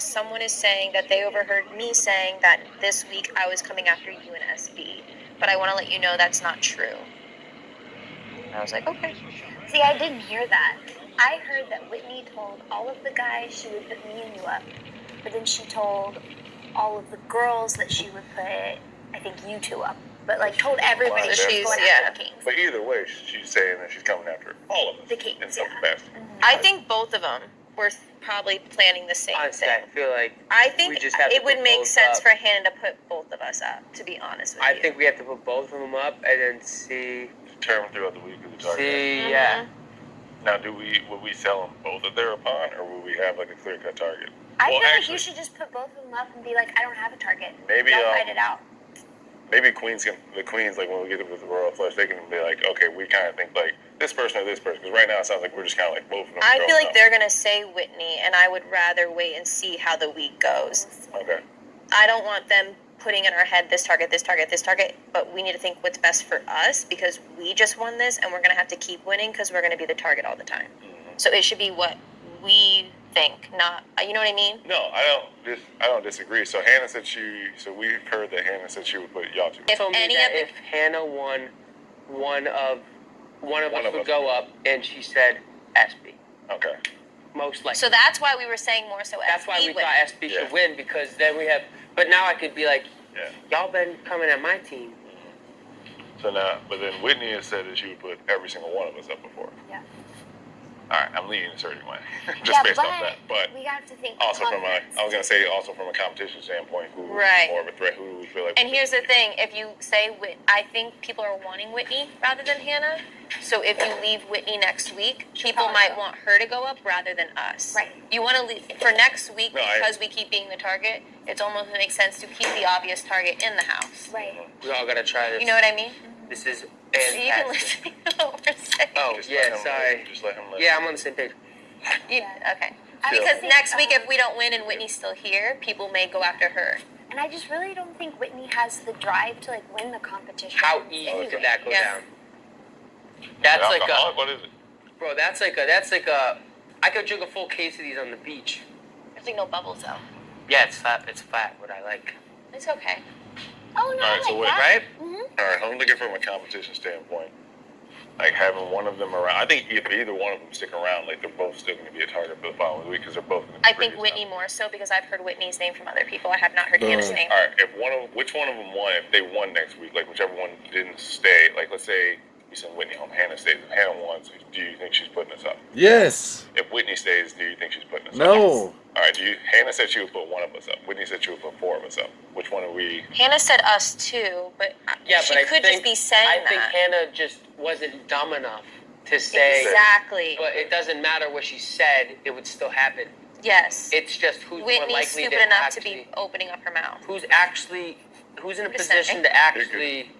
someone is saying that they overheard me saying that this week I was coming after you and SB, but I want to let you know that's not true. And I was like, okay. See, I didn't hear that. I heard that Whitney told all of the guys she would put me and you up, but then she told all of the girls that she would put, I think, you two up. But, like, told everybody So she's she's, going yeah. after the Kings. But either way, she's saying that she's coming after all of us. The Kings, in some yeah. capacity. I think both of them were probably planning the same Honestly, thing. I feel like I think we just have to it would put make both sense up. for Hannah to put both of us up, to be honest with you. I think we have to put both of them up and then see. Determine throughout the week who the target See, is. yeah. Now, would we sell them both at their upon, or would we have like a clear-cut target? I feel like you should just put both of them up and be like, I don't have a target. Maybe Y'all fight it out. Maybe the queens, like when we get with the royal flush, they can be like, okay, we kind of think like this person or this person. Because right now it sounds like we're just kind of like both of them. I feel like they're gonna say Whitney, and I would rather wait and see how the week goes. Okay. I don't want them putting in our head this target, this target, this target, but we need to think what's best for us because we just won this, and we're gonna have to keep winning because we're gonna be the target all the time. Mm-hmm. So it should be what we think, not you know what I mean? No, I don't disagree. So Hannah said so we heard that Hannah said she would put y'all two. If Hannah won, one of us would go up, and she said SB. Okay. Most likely. So that's why we were saying more so That's SB why we win. thought SB should win, because then we have. But now I could be like, y'all been coming at my team. So now, but then Whitney has said that she would put every single one of us up before. Yeah. All right, I'm leaning a certain way, just based off that. But we have to think. also from I was gonna say also from a competition standpoint, who Right. is more of a threat? Who do we feel like? And here's the thing: if you say I think people are wanting Whitney rather than Hannah. So if you leave Whitney next week, people might want her to go up rather than us. Right. You want to leave for next week because we keep being the target. It's almost makes sense to keep the obvious target in the house. Right. We all gotta try this. You know what I mean? This is So you can listen to what we're saying. Oh, Just yeah, let him sorry. live. Just let him live. Yeah, I'm on the same page. Okay. I Because think, next week, if we don't win and Whitney's still here, people may go after her. And I just really don't think Whitney has the drive to like win the competition. How easy anyway. could that go Yeah. down? That's like what is it? bro. That's like a. I could drink a full case of these on the beach. There's like no bubbles though. Yeah, it's flat. It's flat. What I like. It's okay. Oh no, All right, so I like what- that. Right? Mm-hmm. All right, I'm looking from a competition standpoint. Like having one of them around. I think if either one of them stick around, like they're both still going to be a target for the following week because they're both. Going to I think Whitney more so because I've heard Whitney's name from other people. I have not heard Hannah's name. All right, which one of them won? If they won next week, like whichever one didn't stay, like let's say you send Whitney home, Hannah stays. If Hannah won, so do you think she's putting us up? Yes. If Whitney stays, do you think she's putting us up? No. All right, Hannah said she would put one of us up. Whitney said she would put four of us up. Which one are we? Hannah said us too, but she could just be saying I think that. Hannah just wasn't dumb enough to say. Exactly. But it doesn't matter what she said; it would still happen. Yes. It's just who's more Whitney's likely stupid to enough actually, to be opening up her mouth. who's in a I'm just position saying. to actually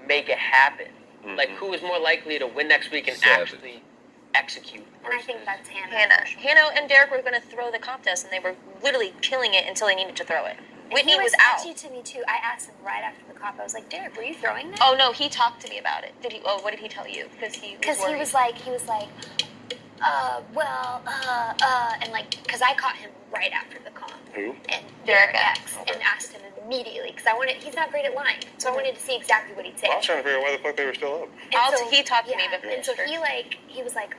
make it happen. Mm-hmm. Like who is more likely to win next week and Savage. actually execute. And I think that's Hannah. Hannah and Derek were going to throw the contest, and they were literally killing it until they needed to throw it. And Whitney he was out. sketchy to me too. I asked him right after the cop. I was like, Derek, were you throwing that? Oh no, he talked to me about it. Did he? Oh, what did he tell you? Because he was worried. he was like, and like, because I caught him right after the comp. Who? And Derek X, and asked him immediately because he's not great at lying, so I wanted to see exactly what he'd say. Well, I was trying to figure out why the fuck they were still up. And he talked to me before. And so he was like,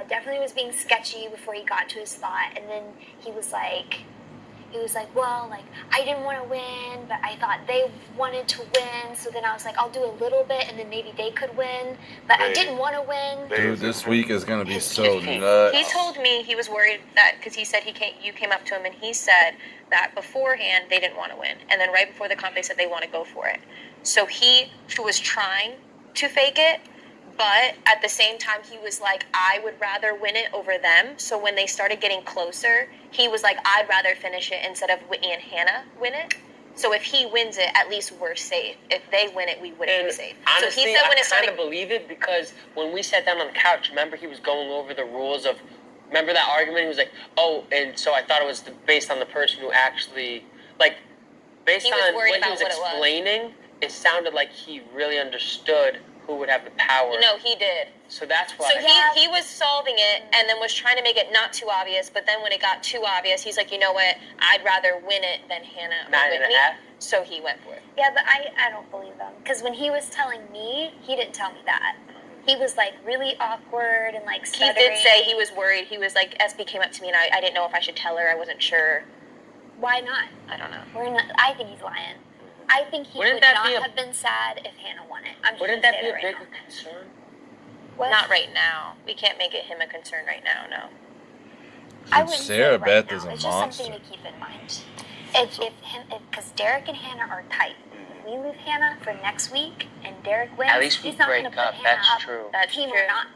definitely was being sketchy before he got to his spot, and then he was like, well, like, I didn't want to win, but I thought they wanted to win, so then I was like, I'll do a little bit, and then maybe they could win, but I didn't want to win. Dude, this week is going to be so nuts. He told me he was worried that because he said you came up to him and he said that beforehand they didn't want to win, and then right before the comp they said they want to go for it. So he was trying to fake it, but at the same time he was like, I would rather win it over them. So when they started getting closer, he was like, I'd rather finish it instead of Whitney and Hannah win it. So if he wins it, at least we're safe. If they win it, we wouldn't be safe. Honestly, so he said when I it started, kind of believe it because when we sat down on the couch, remember he was going over the rules of. Remember that argument? He was like, "Oh," and so I thought it was based on the person who actually, like, based He was on worried what he about was what it was. explaining. It sounded like he really understood who would have the power. No, he did. So that's why. So he was solving it and then was trying to make it not too obvious, but then when it got too obvious, he's like, you know what? I'd rather win it than Hannah or 9.5. Whitney. So he went for it. Yeah, but I don't believe him. Because when he was telling me, he didn't tell me that. He was like really awkward and like He stuttering. did say he was worried. He was like, SB came up to me and I didn't know if I should tell her. I wasn't sure. Why not? I don't know. I think he's lying. I think he Wouldn't would that not be a- have been sad if Hannah won it. I'm just Wouldn't gonna that say be a right bigger now. concern? What? Not right now. We can't make it him a concern right now, no. I Dude, wouldn't Sarah say right Beth now. is a It's monster. just something to keep in mind. Because Derek and Hannah are tight. If we move Hannah for next week and Derek wins, At least we he's not break going to put up. Hannah That's up, true. That's team true. or not.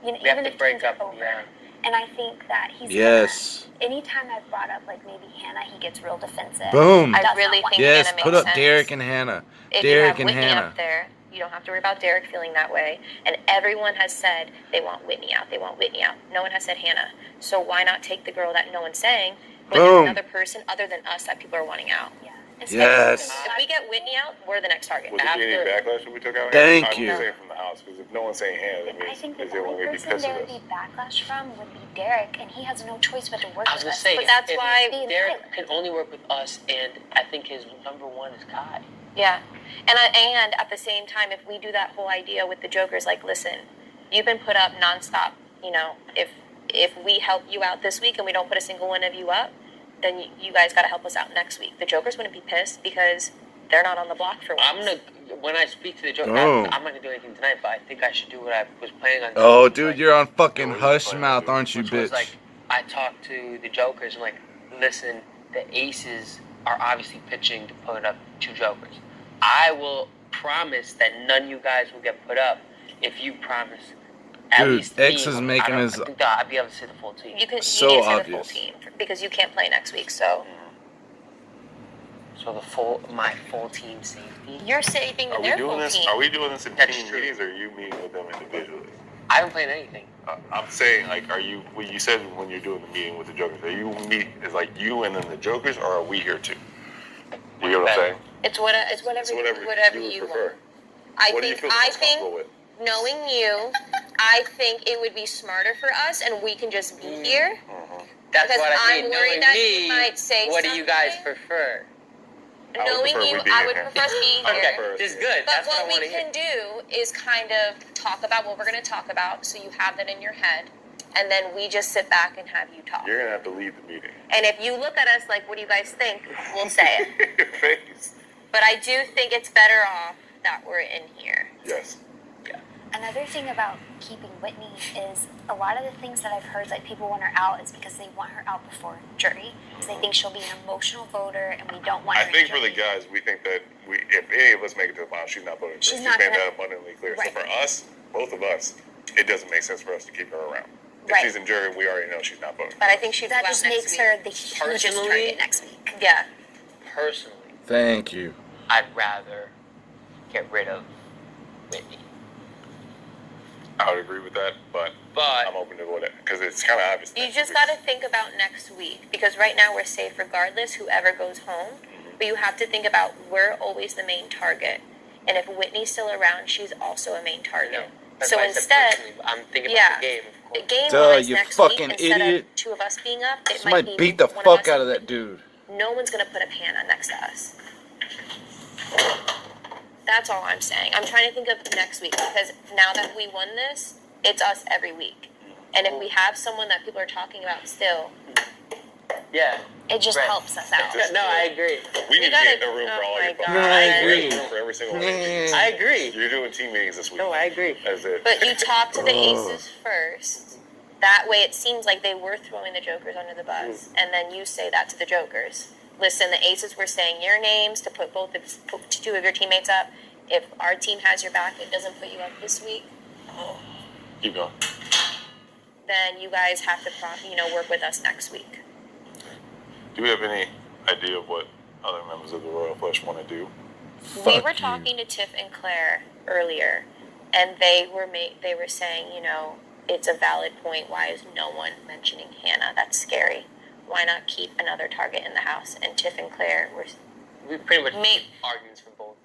You know, We have even to if break teams are up, over. yeah. And I think that he's Yes. gonna, anytime I've brought up like maybe Hannah, he gets real defensive. Boom. He does I really not want think to. Yes, Hannah put makes up sense. Derek and Hannah. If you Derek have and Whitney Hannah. up there, you don't have to worry about Derek feeling that way. And everyone has said they want Whitney out. They want Whitney out. No one has said Hannah. So why not take the girl that no one's saying, but Boom. there's another person other than us that people are wanting out? Yeah. Yes. If we get Whitney out, we're the next target. Will there be any After- backlash if we took out Thank Hannah? I'm you. just saying from the house, because if no one's saying Hannah, that I means think the is everyone only going to be person pissed there at would us? be backlash from would be Derek, and he has no choice but to work I was with gonna us. say, But that's if why Derek can only work with us, and I think his number one is Kai. Yeah, and at the same time, if we do that whole idea with the Jokers, like, listen, you've been put up nonstop. You know, if we help you out this week and we don't put a single one of you up, then you guys got to help us out next week. The Jokers wouldn't be pissed because they're not on the block for once. When I speak to the Joker, Boom. I'm not gonna do anything tonight, but I think I should do what I was planning on doing. Oh, which was, dude, like- you're on fucking Yeah, what hush you planning mouth, to do? aren't you, which was bitch? like, I talked to the Jokers and like, listen, the Aces are obviously pitching to put up 2 Jokers. I will promise that none of you guys will get put up if you promise at Dude, least X me. is making I his- think that I'd be able to say the full team. You So need to say the full obvious. team because you can't play next week. So So my full team safety. you're saving Are we their doing full this? team. Are we doing this in That's team true. meetings, or are you meeting with them individually? I haven't played anything. I'm saying, like, are you? Well, you said when you're doing the meeting with the Jokers, are you meet? Is like you and then the Jokers, or are we here too? You get what I'm saying? It's whatever It's whatever you would want. prefer. I What do you think feel most comfortable with? knowing you, I think it would be smarter for us, and we can just be here. That's Because what I I'm mean. worried Knowing that me, you might say what do you guys something. prefer? I would Knowing prefer you, we be I in would here. prefer us being I would here. prefer us This is to be in good. But That's what I what want we to hear. can do is kind of talk about what we're going to talk about, so you have that in your head, and then we just sit back and have you talk. You're gonna have to lead the meeting. And if you look at us like, "What do you guys think?" we'll say it. Your face. But I do think it's better off that we're in here. Yes. Another thing about keeping Whitney is a lot of the things that I've heard, like people want her out, is because they want her out before jury. Because they think she'll be an emotional voter, and we don't want I her. think in for the jury. guys, we think that if any of us make it to the final, she's not voting for She's us. not She's made gonna- that abundantly clear. Right. So for us, both of us, it doesn't make sense for us to keep her around. If Right. she's in jury, we already know she's not voting. But I think she'd that go out just next makes week. her the hugest Personally- target next week. Yeah. Personally, Thank you. I'd rather get rid of Whitney. I would agree with that, but But I'm open to whatever because it's kind of obvious. You next just week. got to think about next week because right now we're safe regardless, whoever goes home. But you have to think about we're always the main target. And if Whitney's still around, she's also a main no, target. that's So why I said instead, personally, I'm thinking yeah. about the game. Of the course. game Duh, wise you next fucking week, instead idiot. of 2 of us being up, it Somebody might be beat the one of fuck us out of and that dude. no one's going to put a Hannah next to us. That's all I'm saying. I'm trying to think of next week because now that we won this, it's us every week. And if we have someone that people are talking about still, Yeah. It just Right. helps us out. No, I agree. We need to gotta- be in the room for oh all my your God. fucking I meetings. We're in agree. the room for every single one of your meetings. I agree. You're doing team meetings this week. No, I agree. That's it. but you talk to the aces first. That way it seems like they were throwing the jokers under the bus. And then you say that to the jokers. Listen, the aces were saying your names to put put 2 of your teammates up. If our team has your back and doesn't put you up this week, Keep going. then you guys have to work with us next week. Do we have any idea of what other members of the Royal Flush want to do? We Fuck were you. talking to Tiff and Claire earlier, and they were saying, it's a valid point. Why is no one mentioning Hannah? That's scary. Why not keep another target in the house? And Tiff and Claire were We pretty much Mate. arguments from both.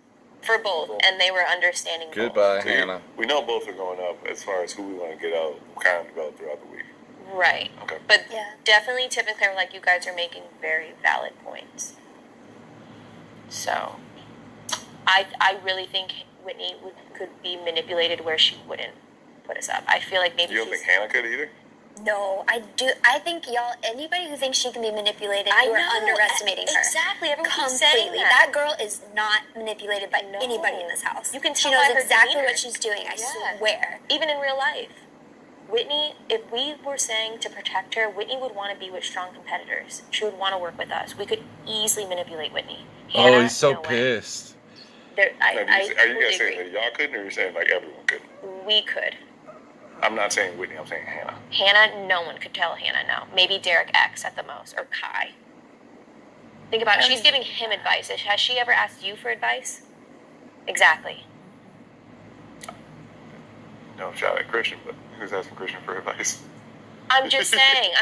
for both, and they were understanding. Goodbye, So Hannah. we know both are going up as far as who we want to get out, kind of develop throughout the week. Both. Right. Okay. But Yeah. definitely, Tip and Claire, like you guys are making very valid points. So, I really think Whitney could be manipulated where she wouldn't put us up. I feel like maybe You don't think Hannah could either? No, I do. I think y'all. Anybody who thinks she can be manipulated, you are underestimating her. Exactly. Everyone keeps saying Completely. that. That girl is not manipulated by No. anybody in this house. You can She tell knows by her exactly demeanor. what she's doing. I Yeah. swear. Even in real life. Whitney, if we were saying to protect her, Whitney would want to be with strong competitors. She would want to work with us. We could easily manipulate Whitney. Oh, Hannah, he's so no way. pissed. There, Now, I are you completely guys saying agree. that y'all couldn't, or are you saying like everyone could? We could. I'm not saying Whitney. I'm saying Hannah. Hannah, no one could tell Hannah no. Maybe Derek X at the most, or Kai. Think about it. She's giving him advice. Has she ever asked you for advice? Exactly. No shot at Christian, but who's asking Christian for advice? I'm just saying.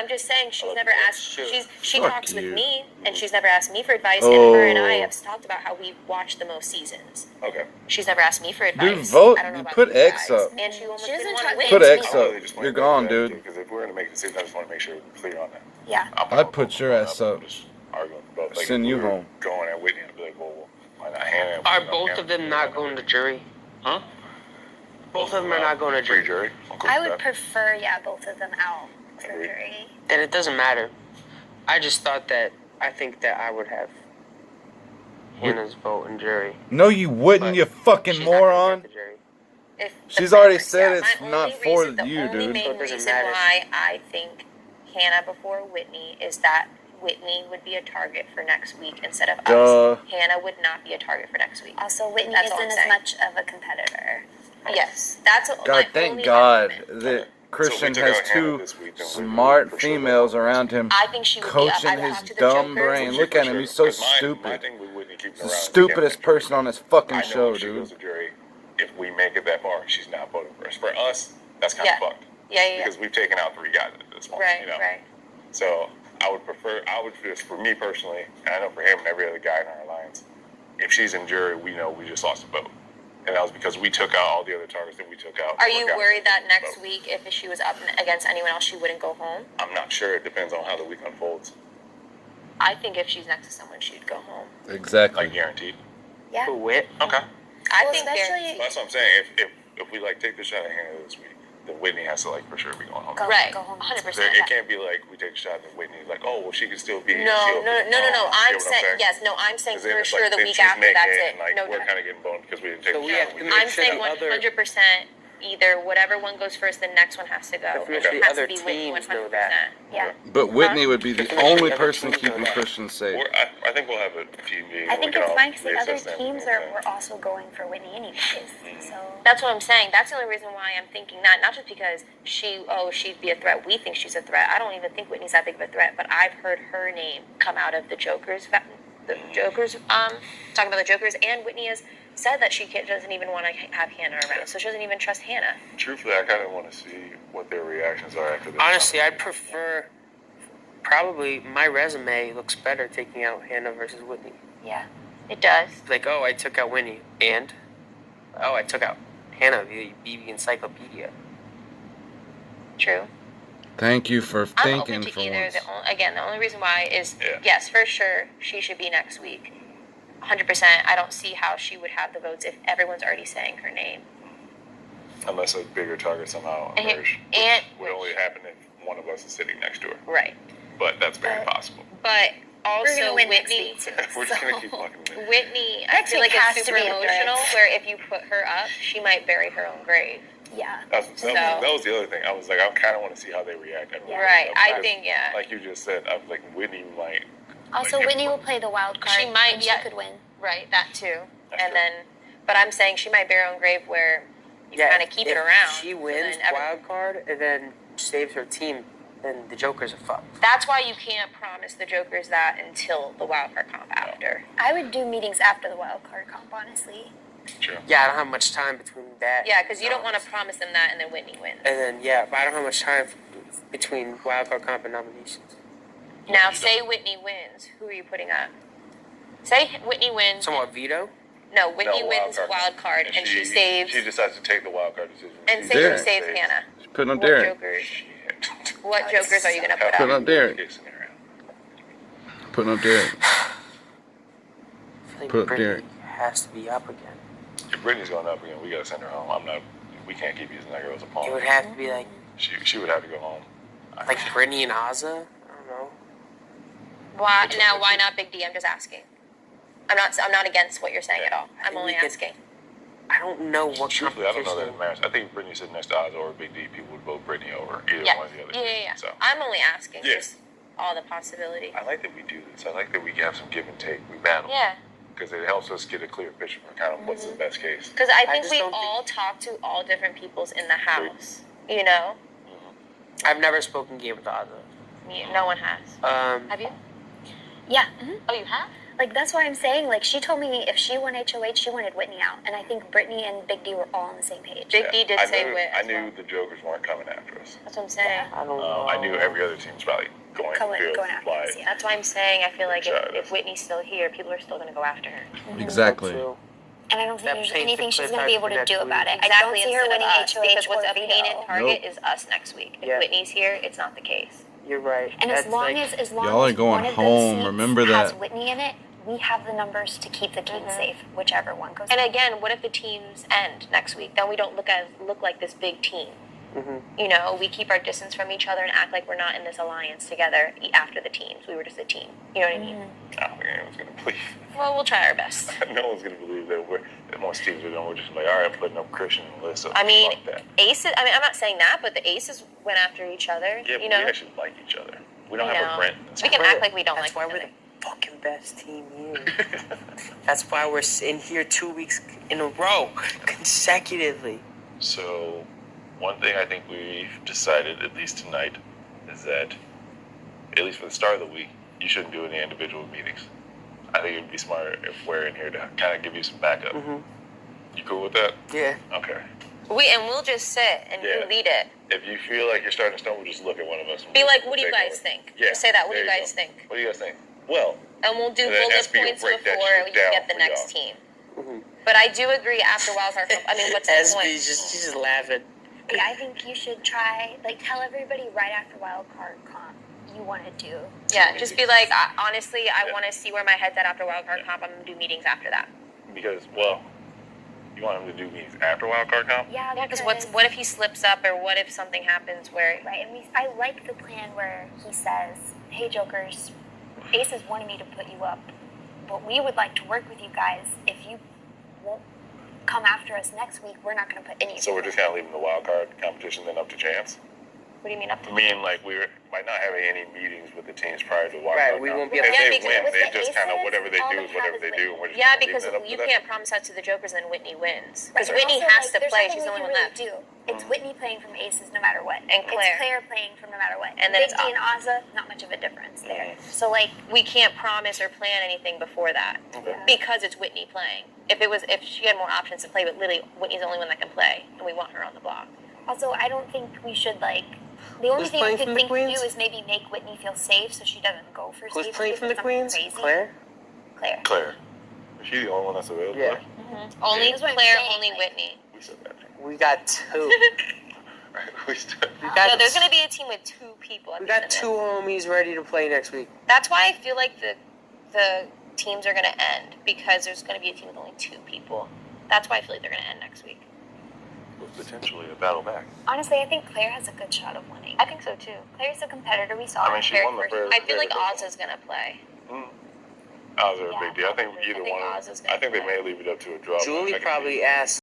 She's Oh, never that's asked. true. She Fuck talks with you. me, and she's never asked me for advice. Oh. And her and I have talked about how we watched the most seasons. Okay. She's never asked me for advice. vote- I don't know about put you X guys. up. And she almost She doesn't didn't want talk to win. Put X I up. really just want You're to gone, dude. Because if we're gonna make a decision, I just want to make sure we're clear on that. Yeah. I'd put your ass up. Just arguing for both. Like, Send if you we were home. Going at Whitney, I'd be like, well, why not Hannah? Are both of them not going to jury? Huh? Both of them are not going to Free jury. jury. I'm cool I with would that. prefer, both of them out for Agreed. jury. Then it doesn't matter. I just thought that I think that I would have Hannah's vote in jury. No, you wouldn't, But you fucking She's not gonna moron. get the jury. If She's the already preference, said yeah. it's My not only for reason, you, The only dude. main So it doesn't reason matter. why I think Hannah before Whitney is that Whitney would be a target for next week instead of Duh. us. Hannah would not be a target for next week. Also, Whitney That's all I'm isn't as saying. much of a competitor. Yes, that's my God, thank only God argument. that Christian took has out Hannah two this week, then we smart for sure females vote. around him I think she would coaching be up. I his talked to the dumb Jokers. brain. Look at him, he's so 'Cause my stupid. thing with Whitney keeping He's the around is stupidest again, person on this fucking I know show, if she goes dude. to jury, if we make it that far, she's not voting for us. For us, that's kind Yeah. of fucked. Yeah. Because we've taken out 3 guys at this point. Right, You know? right. So I would just, for me personally, and I know for him and every other guy in our alliance, if she's in jury, we know we just lost a vote. And that was because we took out all the other targets that we took out. Are to you work out worried that the next vote. week, if she was up against anyone else, she wouldn't go home? I'm not sure. It depends on how the week unfolds. I think if she's next to someone, she'd go home. Exactly. Like guaranteed. Yeah. Who Whit? Okay. I Well, think especially- That's what I'm saying. If we like take the shot at Hannah this week, then Whitney has to like for sure be going home. Go. right, home. 100%. It can't be like we take a shot at Whitney, like, oh, well, she can still be. No. she'll be- I'm You know what saying yes. No, I'm saying 'Cause then for it's sure like, the then week she's after. making That's it, it. and, like, No we're doubt. kind of getting boned because we didn't take So the we shot. have to We make did. I'm sure saying the other- 100%. Either whatever one goes first, the next one has to go. If It the has other to be Whitney teams 100%. know that. Yeah. But Whitney would be the Just to make sure only the other person teams know keeping that. Christian safe. I think we'll have a team meeting. I we think can it's all fine because the other reassess that teams and were also going for Whitney anyways. So That's what I'm saying. That's the only reason why I'm thinking that. Not just because she'd be a threat. We think she's a threat. I don't even think Whitney's that big of a threat. But I've heard her name come out of the Jokers, talking about the Jokers, and Whitney has said that doesn't even want to have Hannah around. So she doesn't even trust Hannah. Truthfully, I kind of want to see what their reactions are after this. Honestly, I'd prefer. Probably my resume looks better taking out Hannah versus Whitney. yeah. It does. Like, oh, I took out Whitney, and oh, I took out Hannah, the BB Encyclopedia. True. Thank you for I'm thinking open to for either. once. The only reason why is Yeah. yes, for sure, she should be next week. 100%. I don't see how she would have the votes if everyone's already saying her name. Unless a bigger target somehow And- emerged, and- which would only happen if one of us is sitting next to her. Right. But that's very But- possible. But We're also gonna win next Whitney. week too. We're just gonna so- keep fucking with it. Whitney, I Next feel week like has it's to super be emotional. endurance. Where if you put her up, she might bury her own grave. Yeah. That was the other thing. I was like, I kind of want to see how they react. Yeah. Right. I Because, think yeah. like you just said, I was like Whitney might. Also, like, Whitney will play the wild card. She might, and yeah. She could win. Right. That too. That's And true. then, but I'm saying she might bury her own grave where you kind of keep it if around. She so wins then wild card and then saves her team, then the Jokers are fucked. That's why you can't promise the Jokers that until the wild card comp after. I would do meetings after the wild card comp, honestly. Sure. Yeah, I don't have much time between that. Yeah, because you don't want to promise them that and then Whitney wins. And then yeah, but I don't have much time between wild card comp and nominations. Now, say Whitney wins. Who are you putting up? Say Whitney wins. Somewhat veto. No, Whitney No, wins wild card, and she saves. She decides to take the wild card decision. And She say Derek. she saves Hannah. She's putting up What Derek. jokers? Shit. What jokers are you gonna put Put up? up Derek. Case scenario. Putting up Derek. I think Put Brittany Derek. has to be up again. If Brittany's going up again, we gotta send her home. We can't keep using that girl as a pawn. It would have to be like She would have to go home. Brittany and Ozza. I don't know. Why not Big D? I'm just asking. I'm not against what you're saying at all. I'm only asking. I don't know what Truthfully, I don't know that competition. it matters. I think if Brittany sitting next to Oz or Big D, people would vote Brittany over either Yeah. one or the other. Yeah. So I'm only asking. Yeah. Just all the possibilities. I like that we do this. I like that we have some give and take. We battle. Yeah. Because it helps us get a clear picture for kind of what's the best case. Because I I think just we don't all talk to all different peoples in the house. You know? I've never spoken game with Ozza. No one has. Have you? Yeah. Oh, you have? Like, that's why I'm saying, like, she told me if she won HOH, she wanted Whitney out. And I think Brittany and Big D were all on the same page. Big D did say Whit. I knew the Jokers weren't coming after us. That's what I'm saying. I don't know. I knew every other team's probably going after us, yeah. That's why I'm saying I feel like Shut if Whitney's still here, people are still going to go after her. Exactly. So And I don't think That there's paints anything the she's cliff going to be art able for to next do week. about it. I Exactly, don't see her instead of winning us, HOH because what's or a painted veto. target Nope. is us next week. If Yeah. Whitney's here, it's not the case. you're right. And as That's long like, as Y'all are as going one of home, those seats remember has that. Whitney in it, we have the numbers to keep the team safe, whichever one goes. And down. again, what if the teams end next week? Then we don't look like this big team. You know, we keep our distance from each other and act like we're not in this alliance together after the teams. We were just a team. You know what I mean? I don't think anyone's going to believe. Well, we'll try our best. No one's going to believe that most teams are doing. We're just like, all right, I'm putting up Christian and Alyssa. I mean, Fuck that. Aces. I mean, I'm not saying that, but the Aces went after each other. Yeah, but you know, we actually like each other. We don't You have know. a Brent. We can act like we don't That's like why each we're other. the fucking best team here. That's why we're in here 2 weeks in a row, consecutively. So, one thing I think we've decided, at least tonight, is that, at least for the start of the week, you shouldn't do any individual meetings. I think it would be smarter if we're in here to kind of give you some backup. You cool with that? Yeah. Okay. We'll just sit and Yeah. you lead it. If you feel like you're starting to stumble, just look at one of us. and Be we'll- like, we'll what do you take guys over. think? Yeah. Just say that. What do there you you guys go. think? What do you guys think? Well, And we'll do And then bullet SB will points break that before shit you down get the for next y'all. team. But I do agree after Wildcard. I mean, what's the SB point? she's just laughing. Yeah, I think you should try, tell everybody right after wild card comp you want to do. Yeah, just be like, honestly, I Yeah. want to see where my head's at after Wildcard comp. I'm gonna do meetings after that. because, well, you want him to do meetings after wildcard comp? Yeah, Yeah, because what if he slips up, or what if something happens where? Right, and I like the plan where he says, "Hey, Jokers, Aces wanted me to put you up, but we would like to work with you guys. If you won't come after us next week, we're not going to put any of So you we're in." just kind of leaving the wildcard competition then up to chance? What do you mean up to? I mean, like, we might not have any meetings with the teams prior to the wildcard Right, we comp. won't be If able they to- win, With they the just kind of, Aces, whatever they all do they is whatever have they is do. And we're just Yeah, kinda because leaving it up to you them. can't promise that to the Jokers, and Whitney wins. Because Right, Whitney also, has to there's play. nothing She's the we only can one really left. do. It's Whitney playing from Aces no matter what. And Claire. It's Claire playing from no matter what. And then Big it's D and Ozza, not much of a difference there. So We can't promise or plan anything before that Okay. because it's Whitney playing. If she had more options to play, but literally Whitney's the only one that can play, and we want her on the block. also, I don't think we should the only Who's thing I playing could from the think to Queens? do is maybe make Whitney feel safe so she doesn't go for Who's safety playing if from the it's something Queens? crazy. Claire? Claire. Claire. Is she the only one that's available? Yeah. Only That's what I'm Claire, saying, only like- Whitney. We said that. We got two. We still. We got, No, there's gonna be a team with 2 people. At we the end got of two it. homies ready to play next week. That's why I feel like the teams are gonna end because there's gonna be a team with only 2 people. That's why I feel like they're gonna end next week. With potentially a battle back. Honestly, I think Claire has a good shot of winning. I think so too. Claire's a competitor. We saw I her mean, she very won the first. I feel like very Oz is gonna play. Oz are a Yeah, big deal. I think probably. either I think one. Oz is gonna I think they play. may leave it up to a draw. but I Julie can probably see- asked